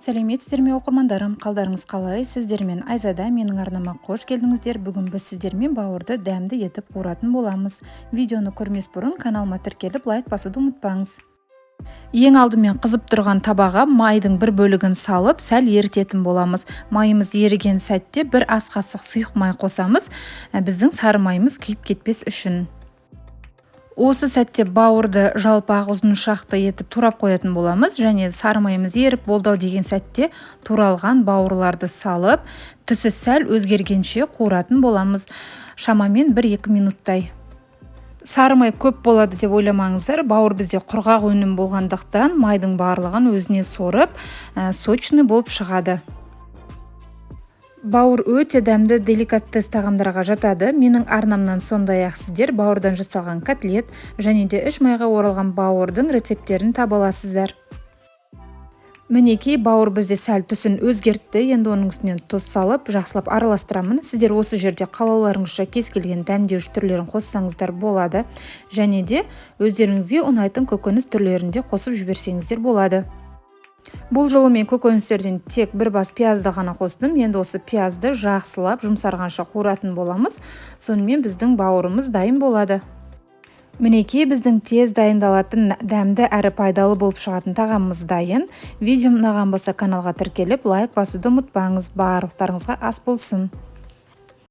Сәлеметсіздер ме оқырмандарым, қалдарыңыз қалай? Сіздермен Айзада, менің арнама қош келдіңіздер. Бүгін біз сіздермен бауырды дәмді етіп қуыратын боламыз. Видеоны көрмес бұрын каналыма тіркеліп лайк басуды ұмытпаңыз. Ең алдымен қызып тұрған табаға майдың бір бөлігін салып, сәл ерітетін боламыз. Майымыз еріген сәтте бір ас қасық сұйық май қосамыз, біздің сары майымыз күйіп кетпес үшін. Осы сәтте бауырды жалпақ ұзыншақты етіп турап қоятын боламыз, және сары майымыз еріп болды деген сәтте туралған бауырларды салып, түсі сәл өзгергенше қуыратын боламыз. Шамамен 1-2 минуттай. Сары май көп болады деп ойламаңыздар, бауыр бізде құрғақ өнім болғандықтан майдың барлығын өзіне сорып, сочный болып шығады. Бауыр өте дәмді деликатес тағамдарға жатады. Менің арнамнан сондай-ақ сіздер бауырдан жасалған котлет және де үш майға оралған бауырдың рецепттерін таба аласыздар. Мінекей, бауыр бізде сәл түсін өзгертті. Енді оның үстінен тұз салып, жақсылап араластырамын. Сіздер осы жерде қалауларыңызша кез келген дәмдеуіш түрлерін қоссаңыздар болады. Және де өздеріңізге ұнайтын көкөніс түрлерін де қосып жіберсеңіздер болады. Бұл жолы мен көкөністерден тек бір бас пиязды ғана қостым. Енді осы пиязды жақсылап жұмсарғанша қуыратын боламыз. Сонымен біздің бауырымыз дайын болады. Мінекей, біздің тез дайындалатын дәмді әрі пайдалы болып шығатын тағамымыз дайын. Видеом ұнаған болса каналға тіркеліп лайк басуды ұмытпаңыз. Барлықтарыңызға ас болсын.